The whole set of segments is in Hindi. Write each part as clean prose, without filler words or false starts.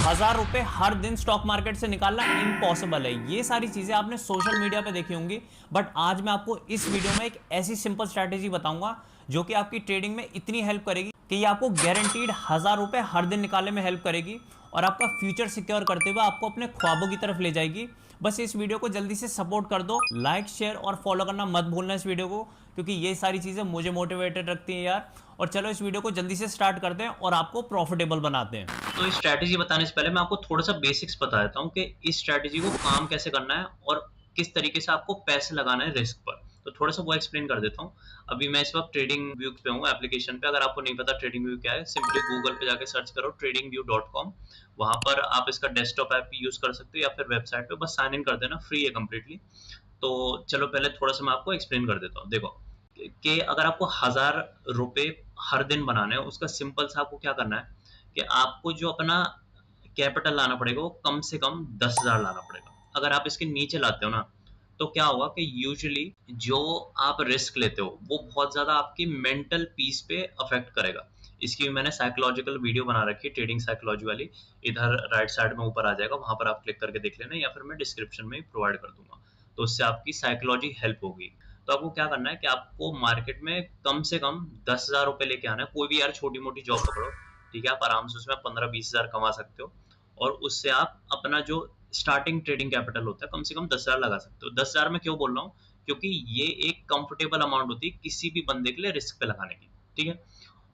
1000 रुपए हर दिन स्टॉक मार्केट से निकालना इम्पॉसिबल है। ये सारी चीजें आपने सोशल मीडिया पे देखी होंगी, बट आज मैं आपको इस वीडियो में एक ऐसी सिंपल स्ट्रैटेजी बताऊंगा जो कि आपकी ट्रेडिंग में इतनी हेल्प करेगी कि ये आपको गारंटीड 1000 रुपए हर दिन निकालने में हेल्प करेगी और आपका फ्यूचर सिक्योर करते हुए आपको अपने ख्वाबों की तरफ ले जाएगी। बस इस वीडियो को जल्दी से सपोर्ट कर दो, लाइक शेयर और फॉलो करना मत भूलना इस वीडियो को, क्योंकि ये सारी चीजें मुझे मोटिवेटेड रखती हैं यार। और चलो इस वीडियो को जल्दी से स्टार्ट करते हैं और आपको प्रॉफिटेबल बनाते हैं। तो इस स्ट्रैटेजी बताने से पहले मैं आपको थोड़ा सा बेसिक्स बता देता हूँ कि इस स्ट्रैटेजी को काम कैसे करना है और किस तरीके से आपको पैसे लगाना है रिस्क पर। तो थोड़ा सा वो एक्सप्लेन कर देता हूँ। अभी मैं इस वक्त ट्रेडिंग व्यू पे हूँ एप्लीकेशन पे। अगर आपको नहीं पता ट्रेडिंग व्यू क्या है, सिंपली गूगल पे जाके सर्च करो tradingview.com। वहां पर आप इसका डेस्कटॉप ऐप यूज कर सकते हो या फिर वेबसाइट पे बस साइन इन कर देना, फ्री है कम्प्लीटली। तो चलो पहले थोड़ा सा मैं आपको एक्सप्लेन कर देता हूँ। देखो कि अगर आपको 1000 रुपए हर दिन बनाने हैं, उसका सिंपल सा आपको क्या करना है कि आपको जो अपना कैपिटल लाना पड़ेगा वो कम से कम 10,000 लाना पड़ेगा। अगर आप इसके नीचे लाते हो ना, तो क्या होगा कि यूजुअली जो आप रिस्क लेते हो वो बहुत ज्यादा आपकी मेंटल पीस पे अफेक्ट करेगा। इसकी भी मैंने साइकोलॉजिकल वीडियो बना रखी है, ट्रेडिंग साइकोलॉजी वाली। इधर राइट साइड में ऊपर आ जाएगा, वहां पर आप क्लिक करके देख लेना, या फिर मैं डिस्क्रिप्शन में प्रोवाइड कर दूंगा। तो उससे आपकी साइकोलॉजी हेल्प होगी। तो आपको क्या करना है कि आपको मार्केट में कम से कम 10,000 रुपए लेके आना है। कोई भी यार छोटी मोटी जॉब पकड़ो, ठीक है, आप आराम से उसमें 15-20 हजार कमा सकते हो। और उससे आप अपना जो स्टार्टिंग ट्रेडिंग कैपिटल होता है कम से कम 10,000 लगा सकते हो। 10,000 में क्यों बोल रहा हूँ, क्योंकि ये एक कंफर्टेबल अमाउंट होती है किसी भी बंदे के लिए रिस्क पे लगाने की, ठीक है।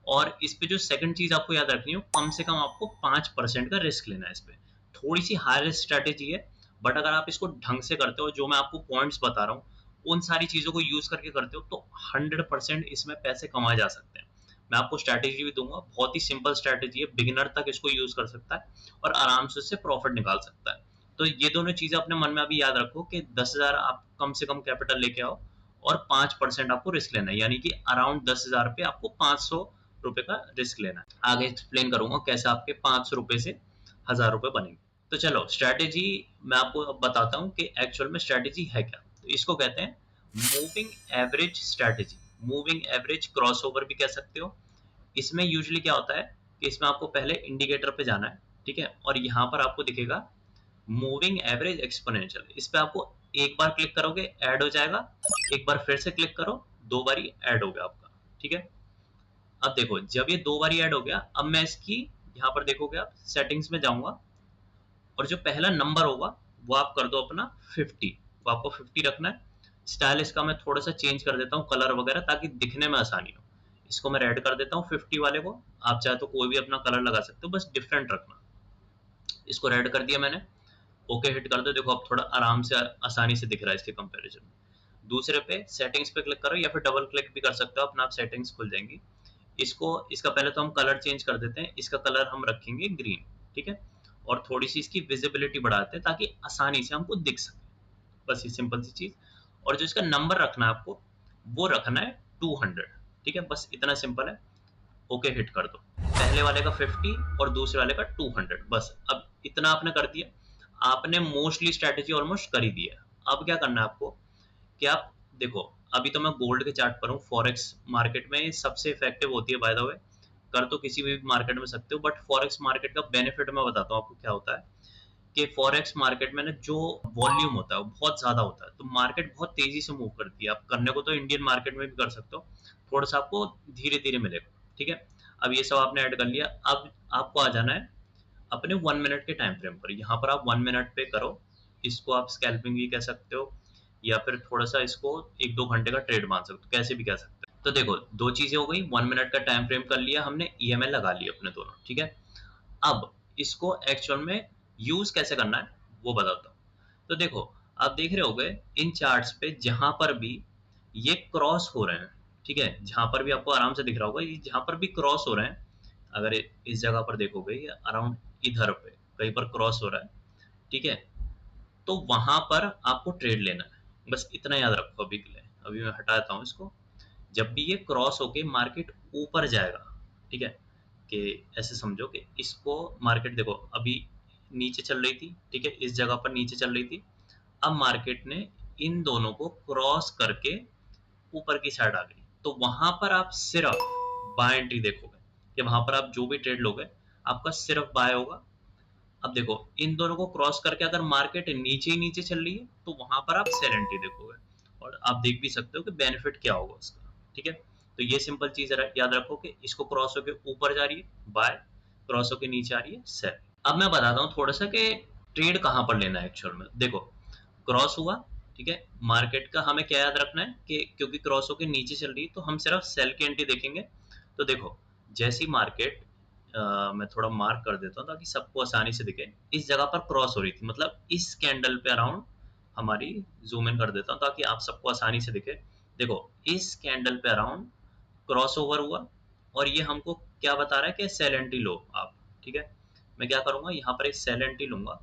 और इस पे जो सेकंड चीज आपको याद रखनी है, कम से कम आपको 5% का रिस्क लेना है इस पे। थोड़ी सी हाई रिस्क स्ट्रेटेजी है, बट अगर आप इसको ढंग से करते हो, जो मैं आपको पॉइंट्स बता रहा हूँ उन सारी चीजों को यूज करके करते हो, तो 100% इसमें पैसे कमाए जा सकते हैं। मैं आपको स्ट्रैटेजी भी दूंगा, बहुत ही सिंपल स्ट्रैटेजी है, बिगिनर तक इसको यूज कर सकता है और आराम से उससे प्रॉफिट निकाल सकता है। तो ये दोनों चीजें अपने मन में अभी याद रखो कि 10,000 आप कम से कम कैपिटल लेके आओ और 5% आपको रिस्क लेना है, यानी कि अराउंड 10,000 पे आपको 500 रुपए का रिस्क लेना है। आगे एक्सप्लेन करूंगा कैसे आपके 500 रुपए से 1000 रुपए बनेंगे। तो चलो स्ट्रैटेजी मैं आपको अब बताता हूँ कि एक्चुअल में स्ट्रैटेजी है क्या। तो इसको कहते हैं moving average strategy. Moving average crossover भी कह सकते हो। इसमें यूजुअली क्या होता है कि इसमें आपको पहले इंडिकेटर पे जाना है, ठीक है, और यहाँ पर आपको दिखेगा मूविंग एवरेज एक्सपोनेंशियल। इस पे आपको एक बार क्लिक करोगे ऐड हो जाएगा, एक बार फिर से क्लिक करो, दो बारी ऐड हो गया आपका, ठीक है। अब देखो जब ये दो बारी ऐड हो गया, अब मैं इसकी यहाँ पर देखोगे आप सेटिंग्स में जाऊंगा और जो पहला नंबर होगा वो आप कर दो अपना 50। वो आपको 50 रखना है। स्टाइल इसका मैं थोड़ा सा चेंज कर देता हूँ, कलर वगैरह, ताकि दिखने में आसानी हो। इसको मैं रेड कर देता हूँ 50 वाले को। आप चाहे तो कोई भी अपना कलर लगा सकते हो, बस डिफरेंट रखना। इसको रेड कर दिया मैंने, ओके हिट कर दो। देखो अब थोड़ा आराम से आसानी से दिख रहा है इसके कंपैरिजन में। दूसरे पे सेटिंग्स पे क्लिक करो या फिर डबल क्लिक भी कर सकते हो, अपना आप सेटिंग्स खुल जाएंगी। इसको इसका पहले तो हम कलर चेंज कर देते हैं, इसका कलर हम रखेंगे ग्रीन, ठीक है। और थोड़ी सी इसकी विजिबिलिटी बढ़ाते हैं ताकि आसानी से हमको दिख सके। बस ये सिंपल सी चीज। और जो इसका नंबर रखना है आपको, वो रखना है 200, ठीक है, बस इतना सिंपल है। ओके हिट कर दो। पहले वाले का 50 और दूसरे वाले का 200, बस अब इतना आपने कर दिया। आपने मोस्टली स्ट्रेटेजी ऑलमोस्ट कर ही दिया। अब क्या करना है आपको कि आप देखो, अभी तो मैं गोल्ड के चार्ट पर हूँ। फॉरेक्स मार्केट में सबसे इफेक्टिव होती है, बाय द वे। कर तो किसी भी मार्केट में सकते हो, बट फॉरेक्स मार्केट का बेनिफिट मैं बताता हूँ आपको क्या होता है कि फॉरेक्स मार्केट में ना जो वॉल्यूम होता है वो बहुत ज्यादा होता है, तो मार्केट बहुत तेजी से मूव करती है। आप करने को तो इंडियन मार्केट में भी कर सकते हो, थोड़ा सा आपको धीरे धीरे मिलेगा, ठीक है। अब ये सब आपने ऐड कर लिया। अब आपको आ जाना है अपने 1 मिनट के टाइम फ्रेम पर। यहाँ पर आप 1 मिनट पे करो। इसको आप स्कैल्पिंग भी कह सकते हो या फिर थोड़ा सा इसको 1-2 घंटे का ट्रेड मान सकते हो, कैसे भी कह सकते हो। तो देखो दो चीजें हो गई, 1 मिनट का टाइम फ्रेम कर लिया हमने, ईएमएल लगा लिया अपने दोनों, ठीक है। अब इसको एक्चुअल में यूज कैसे करना है वो बताता हूँ। तो देखो आप देख रहे होगे इन चार्ट्स पे जहां पर भी ये क्रॉस हो रहे हैं, ठीक है, जहां पर भी आपको आराम से दिख रहा होगा, ये जहां पर भी क्रॉस हो रहे हैं, अगर इस जगह पर देखोगे ये अराउंड इधर पे कहीं पर क्रॉस हो रहा है, ठीक है, तो वहां पर आपको ट्रेड लेना है। बस इतना याद रखो अभी के लिए। अभी मैं हटाता हूँ इसको। जब भी ये क्रॉस होके मार्केट ऊपर जाएगा, ठीक है, कि ऐसे समझो कि इसको मार्केट देखो अभी नीचे चल रही थी, ठीक है, इस जगह पर नीचे चल रही थी। अब मार्केट ने इन दोनों को क्रॉस करके ऊपर की साइड आ गई, तो वहां पर आप सिर्फ बाय एंट्री देखोगे कि वहां पर आप जो भी ट्रेड लोगे आपका सिर्फ बाय होगा अब देखो इन दोनों को क्रॉस करके अगर मार्केट नीचे ही नीचे चल रही है तो वहां पर आप सेल एंट्री देखोगे और आप देख भी सकते हो कि बेनिफिट क्या होगा उसका। ठीक है, तो ये सिंपल चीज याद रखो कि इसको क्रॉस होके ऊपर जा रही है बाय, क्रॉस होके नीचे आ रही है सेल। अब मैं बताता हूँ थोड़ा सा कि ट्रेड कहाँ पर लेना है एक्चुअल में। देखो क्रॉस हुआ, ठीक है, मार्केट का हमें क्या याद रखना है कि क्योंकि क्रॉस होके नीचे चल रही है तो हम सिर्फ सेल की एंट्री देखेंगे। तो देखो जैसी मार्केट मैं थोड़ा मार्क कर देता हूँ ताकि सबको आसानी से दिखे, इस जगह पर क्रॉस हो रही थी, मतलब इस कैंडल पे अराउंड हमारी, जूम इन कर देता हूँ ताकि आप सबको आसानी से दिखे। देखो इस कैंडल पे अराउंड क्रॉस ओवर हुआ और ये हमको क्या बता रहा है कि सेल एंट्री लो आप। ठीक है, मैं क्या करूंगा यहाँ पर एक सेल एंट्री लूंगा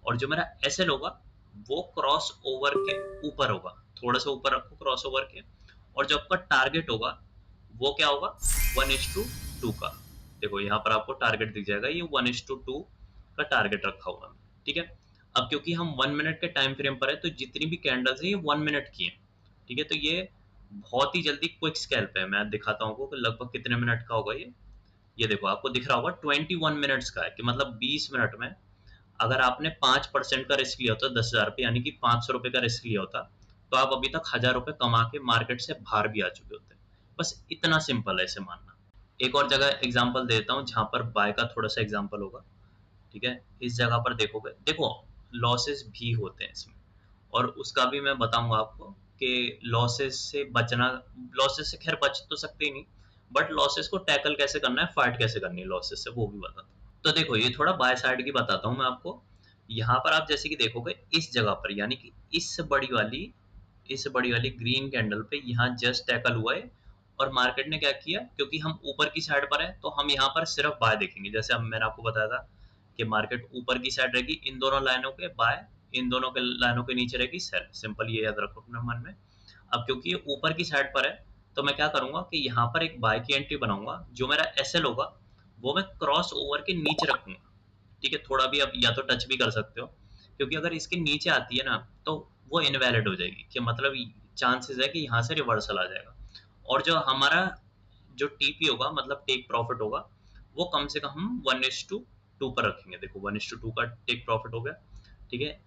और जो मेरा एसएल होगा वो क्रॉस ओवर के ऊपर होगा, थोड़ा सा ऊपर रखो क्रॉस ओवर के। और जो आपका टारगेट होगा वो क्या होगा 1:2 का। देखो यहाँ पर आपको टारगेट दिख जाएगा, ये 1:2 का टारगेट रखा हुआ है। ठीक है, अब क्योंकि हम 1 मिनट के टाइम फ्रेम पर है तो जितनी भी कैंडल्स है ये 1 मिनट की है। ठीक है, तो ये बहुत ही जल्दी क्विक स्कैल्प है। मैं दिखाता हूँ आपको लगभग कितने मिनट का होगा ये देखो आपको दिख रहा होगा 21 मिनट्स का है, कि मतलब 20 मिनट में अगर आपने 5% का रिस्क लिया होता 10,000 पे, यानी कि 500 रुपए का रिस्क लिया होता, तो आप अभी तक 1,000 रुपए कमा के मार्केट से बाहर भी आ चुके होते। बस इतना सिंपल है इसे मानना। एक और जगह एग्जांपल देता हूँ जहां पर बाय का थोड़ा सा एग्जांपल होगा। ठीक है, इस जगह पर देखोगे, देखो लॉसेस भी होते हैं इसमें और उसका भी मैं बताऊंगा आपको कि लॉसेस से बचना, लॉसेस से खैर बच तो सकते ही नहीं, बट लॉसेस को टैकल कैसे करना है, फाइट कैसे करनी है लॉसेस से, वो भी बताता हूँ। तो देखो ये थोड़ा बाय साइड की बताता हूँ मैं आपको। यहाँ पर आप जैसे कि देखोगे इस जगह पर, यानी कि इस बड़ी वाली ग्रीन कैंडल पे यहाँ जस्ट टैकल हुआ है और मार्केट ने क्या किया, क्योंकि हम ऊपर की साइड पर है तो हम यहाँ पर सिर्फ बाय देखेंगे। जैसे अब मैंने आपको बताया था कि मार्केट ऊपर की साइड रहेगी इन दोनों लाइनों के बाय, इन दोनों के लाइनों के नीचे रहेगी सेल। सिंपल ये याद रखो अपने मन में। अब क्योंकि ये ऊपर की साइड पर है तो मैं क्या करूंगा कि यहाँ पर एक बाय की एंट्री बनाऊंगा, जो मेरा एसएल होगा वो मैं क्रॉस ओवर के नीचे रखूंगा। ठीक है, थोड़ा भी आप या तो टच भी कर सकते हो, क्योंकि अगर इसके नीचे आती है ना तो वो इनवैलिड हो जाएगी, कि मतलब चांसेस है कि यहाँ से रिवर्सल आ जाएगा। और जो हमारा जो टीपी होगा मतलब टेक प्रॉफिट होगा, वो कम से कम हम 1:2 पर रखेंगे। देखो 1:2 का टेक प्रॉफिट हो गया। ठीक है,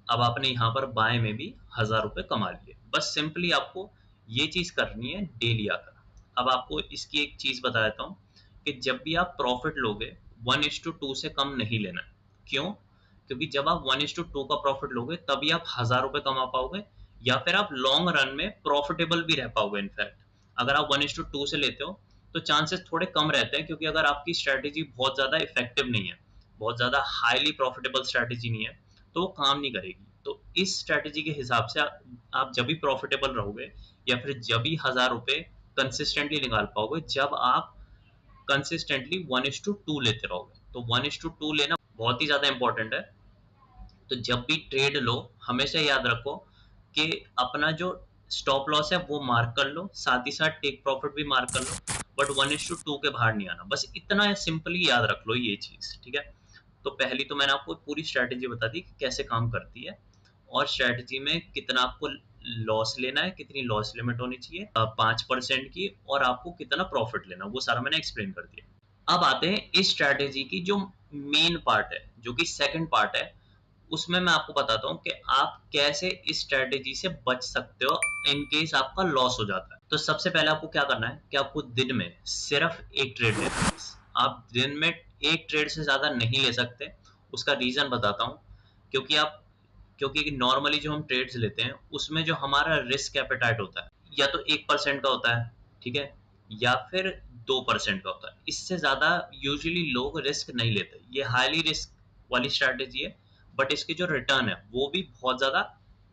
अब आपने यहाँ पर बाय में भी 1,000 रुपए कमा लिए। बस सिंपली आपको ये चीज करनी है डेली आकर। अब आपको इसकी एक चीज बता देता हूँ कि जब भी आप प्रॉफिट लोगे 1:2 से कम नहीं लेना है। क्यों? क्योंकि जब आप 1:2 का प्रॉफिट लोगे तभी आप 1,000 रुपए कमा पाओगे, या फिर आप लॉन्ग रन में प्रॉफिटेबल भी रह पाओगे। इनफैक्ट अगर आप 1:2 से लेते हो तो चांसेस थोड़े कम रहते हैं, क्योंकि अगर आपकी स्ट्रैटेजी बहुत ज्यादा इफेक्टिव नहीं है, बहुत ज्यादा हाईली प्रॉफिटेबल स्ट्रैटेजी नहीं है, तो वो काम नहीं करेगी। तो इस स्ट्रैटेजी के हिसाब से आप जब भी प्रॉफिटेबल रहोगे या फिर जब भी 1,000 रुपए कंसिस्टेंटली निकाल पाओगे, जब आप कंसिस्टेंटली 1:2 लेते रहोगे। तो 1:2 लेना बहुत ही ज्यादा इंपॉर्टेंट है। तो जब भी ट्रेड लो हमेशा याद रखो कि अपना जो स्टॉप लॉस है वो मार्क कर लो, साथ ही साथ टेक प्रॉफिट भी मार्क कर लो, बट 1:2 के बाहर नहीं आना। बस इतना सिंपली याद रख लो ये चीज। ठीक है, तो पहली तो मैंने आपको पूरी स्ट्रैटेजी बता दी कि कैसे काम करती है, और स्ट्रैटेजी में कितना आपको लॉस लेना है, कितनी लॉस लिमिट होनी चाहिए 5% की, और आपको कितना प्रॉफिट लेना, वो सारा मैंने एक्सप्लेन कर दिया। अब आते हैं इस स्ट्रैटेजी की जो मेन पार्ट है, जो कि सेकंड पार्ट है। उसमें मैं आपको बताता हूँ कि आप कैसे इस स्ट्रैटेजी से बच सकते हो इन केस आपका लॉस हो जाता है। तो सबसे पहले आपको क्या करना है कि आपको दिन में सिर्फ एक ट्रेड लेना है। आप दिन में एक ट्रेड से ज्यादा नहीं ले सकते। उसका रीजन बताता हूँ। क्योंकि आप क्योंकि नॉर्मली जो हम ट्रेड्स लेते हैं उसमें जो हमारा रिस्क एपेटाइट होता है या तो 1% का होता है, ठीक है, या फिर 2% का होता है। इससे ज्यादा यूजुअली लोग रिस्क नहीं लेते। ये हाईली रिस्क वाली स्ट्रैटेजी है, बट इसके जो रिटर्न है वो भी बहुत ज्यादा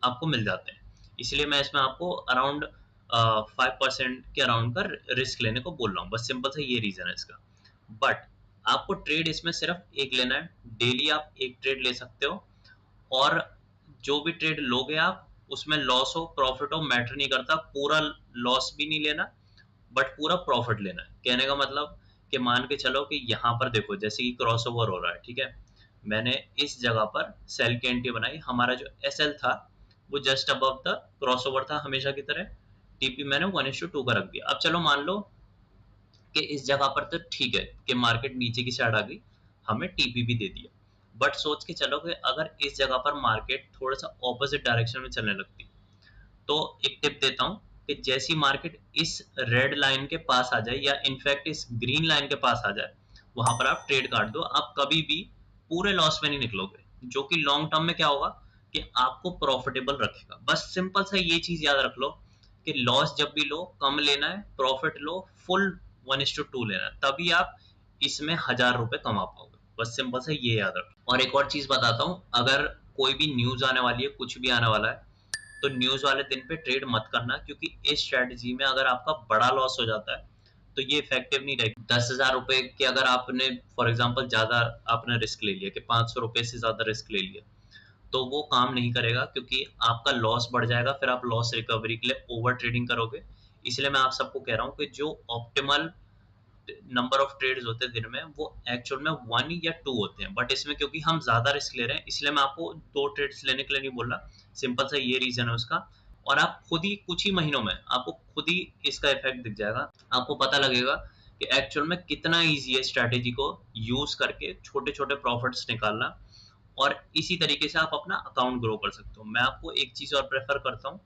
आपको मिल जाते हैं। इसलिए मैं इसमें आपको अराउंड 5% के अराउंड का रिस्क लेने को बोल रहा हूँ। बस सिंपल सा ये रीजन है इसका। बट आपको ट्रेड इसमें सिर्फ एक लेना है। डेली आप एक ट्रेड ले सकते हो, और जो भी ट्रेड लोगे आप उसमें लॉस हो प्रॉफिट हो मैटर नहीं करता। पूरा लॉस भी नहीं लेना, बट पूरा प्रॉफिट लेना है। कहने का मतलब कि मान के चलो कि यहाँ पर देखो जैसे कि क्रॉस ओवर हो रहा है, ठीक है, मैंने इस जगह पर सेल की एंट्री बनाई। हमारा जो एसएल था वो just above the cross over था हमेशा की तरह। टीपी मैंने 1:2 का रख दिया। अब चलो मान लो कि इस जगह पर तो ठीक है कि मार्केट नीचे की साइड आ गई, हमें टीपीबी दे दिया। बट सोच के चलो कि अगर इस जगह पर मार्केट थोड़ा सा ऑपोजिट डायरेक्शन में चलने लगती, तो एक टिप देता हूँ कि जैसी मार्केट इस रेड लाइन के पास आ जाए या इनफैक्ट इस ग्रीन लाइन के पास आ जाए, वहां पर आप ट्रेड काट दो। आप कभी भी पूरे लॉस में नहीं निकलोगे, जो कि लॉन्ग टर्म में क्या होगा कि आपको प्रॉफिटेबल रखेगा। बस सिंपल सा ये चीज याद रख लो कि लॉस जब भी लो कम लेना है, प्रॉफिट लो फुल 1:2 लेना है, तभी आप इसमें 1000 रुपए कमा पाओगे। बस सिंपल सा ये याद रखो। और एक और चीज बताता हूँ, अगर कोई भी न्यूज आने वाली है, कुछ भी आने वाला है, तो न्यूज वाले दिन पे ट्रेड मत करना, क्योंकि इस स्ट्रेटजी में अगर आपका बड़ा लॉस हो जाता है तो ये इफेक्टिव नहीं रहेगी। 10,000 रुपए के अगर आपने फॉर एग्जाम्पल ज्यादा आपने रिस्क ले लिया कि 500 रुपए से ज्यादा रिस्क ले लिया, तो वो काम नहीं करेगा, क्योंकि आपका लॉस बढ़ जाएगा, फिर आप लॉस रिकवरी के लिए ओवर ट्रेडिंग करोगे। इसलिए मैं आप सबको कह रहा हूँ कि जो ऑप्टिमल नंबर ऑफ ट्रेड्स होते हैं दिन में, वो एक्चुअल में 1 या 2 होते हैं। बट इसमें क्योंकि हम ज्यादा रिस्क ले रहे हैं, इसलिए मैं आपको 2 ट्रेड्स लेने के लिए नहीं बोल रहा। सिंपल सा ये रीजन है उसका। और आप खुद ही कुछ ही महीनों में आपको खुद ही इसका इफेक्ट दिख जाएगा। आपको पता लगेगा कि एक्चुअल में कितना ईजी है स्ट्रैटेजी को यूज करके छोटे छोटे प्रॉफिट्स निकालना। और इसी तरीके से आप अपना अकाउंट ग्रो कर सकते हो। मैं आपको एक चीज और प्रेफर करता हूँ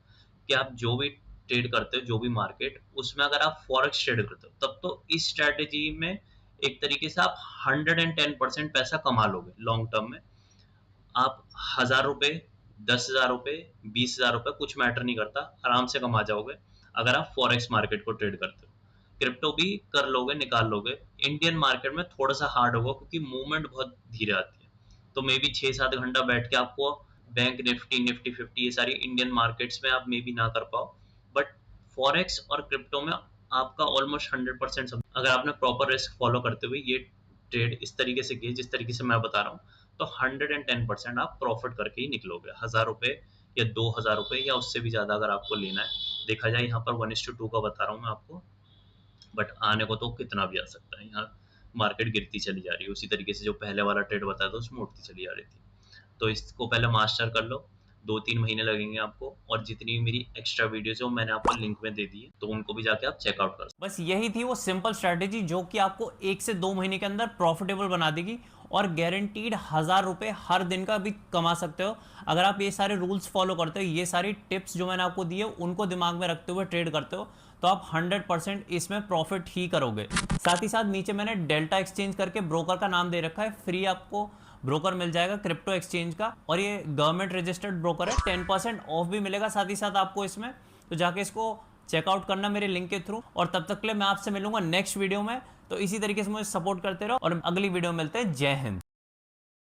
कि आप जो भी ट्रेड करते हो, जो भी मार्केट, उसमें अगर आप फॉरेक्स ट्रेड करते हो, तब तो इस स्ट्रैटेजी में एक तरीके से आप 110% पैसा कमा लोगे लॉन्ग टर्म में। आप 1000 रुपए, 10,000 रुपए, 20,000 रुपए, कुछ मैटर नहीं करता, आराम से कमा जाओगे अगर आप फॉरेक्स मार्केट को ट्रेड करते हो। क्रिप्टो भी कर लोगे, निकाल लोगे। इंडियन मार्केट में थोड़ा सा हार्ड होगा, क्योंकि मूवमेंट बहुत धीरे आती है। तो मे बी 6-7 घंटा बैठ के आपको बैंक निफ्टी, निफ्टी 50, ये सारी इंडियन मार्केट्स में आप मे बी ना कर पाओ। बट फॉरेक्स और क्रिप्टो में आपका ऑलमोस्ट 100% अगर आपने प्रॉपर रिस्क फॉलो करते हुए ये ट्रेड इस तरीके से किए जिस तरीके से मैं बता रहा हूँ, तो 110% आप प्रॉफिट करके ही निकलोगे। 1000 रुपए या 2000 रुपए या उससे भी ज्यादा अगर आपको लेना है। देखा जाए यहाँ पर 1:2 का बता रहा हूँ मैं आपको, बट आने को तो कितना भी आ सकता है। यहाँ मार्केट गिरती चली जा रही है, उसी तरीके से जो पहले वाला ट्रेड बताया था उसमें उठती चली जा रही थी। तो इसको पहले मास्टर कर लो, 2-3 महीने लगेंगे आपको। और जितनी मेरी एक्स्ट्रा वीडियोज है वो मैंने आपको लिंक में दे दी है, तो उनको भी जाके आप चेकआउट कर। बस यही थी वो सिंपल स्ट्रैटेजी जो कि आपको 1 से 2 महीने के अंदर प्रॉफिटेबल बना देगी और गारंटीड 1000 रुपए हर दिन का भी कमा सकते हो अगर आप ये सारे रूल्स फॉलो करते हो। ये सारी टिप्स जो मैंने आपको दी है उनको दिमाग में रखते हुए ट्रेड करते हो, तो आप 100% इसमें प्रॉफिट ही करोगे। साथ ही साथ नीचे मैंने डेल्टा एक्सचेंज करके ब्रोकर का नाम दे रखा है, फ्री आपको ब्रोकर मिल जाएगा क्रिप्टो एक्सचेंज का, और ये गवर्नमेंट रजिस्टर्ड ब्रोकर है। 10% ऑफ भी मिलेगा साथ ही साथ आपको इसमें, तो जाके इसको चेकआउट करना मेरे लिंक के थ्रू। और तब तक के लिए मैं आपसे मिलूंगा नेक्स्ट वीडियो में। तो इसी तरीके से मुझे सपोर्ट करते रहो और अगली वीडियो में मिलते हैं। जय हिंद।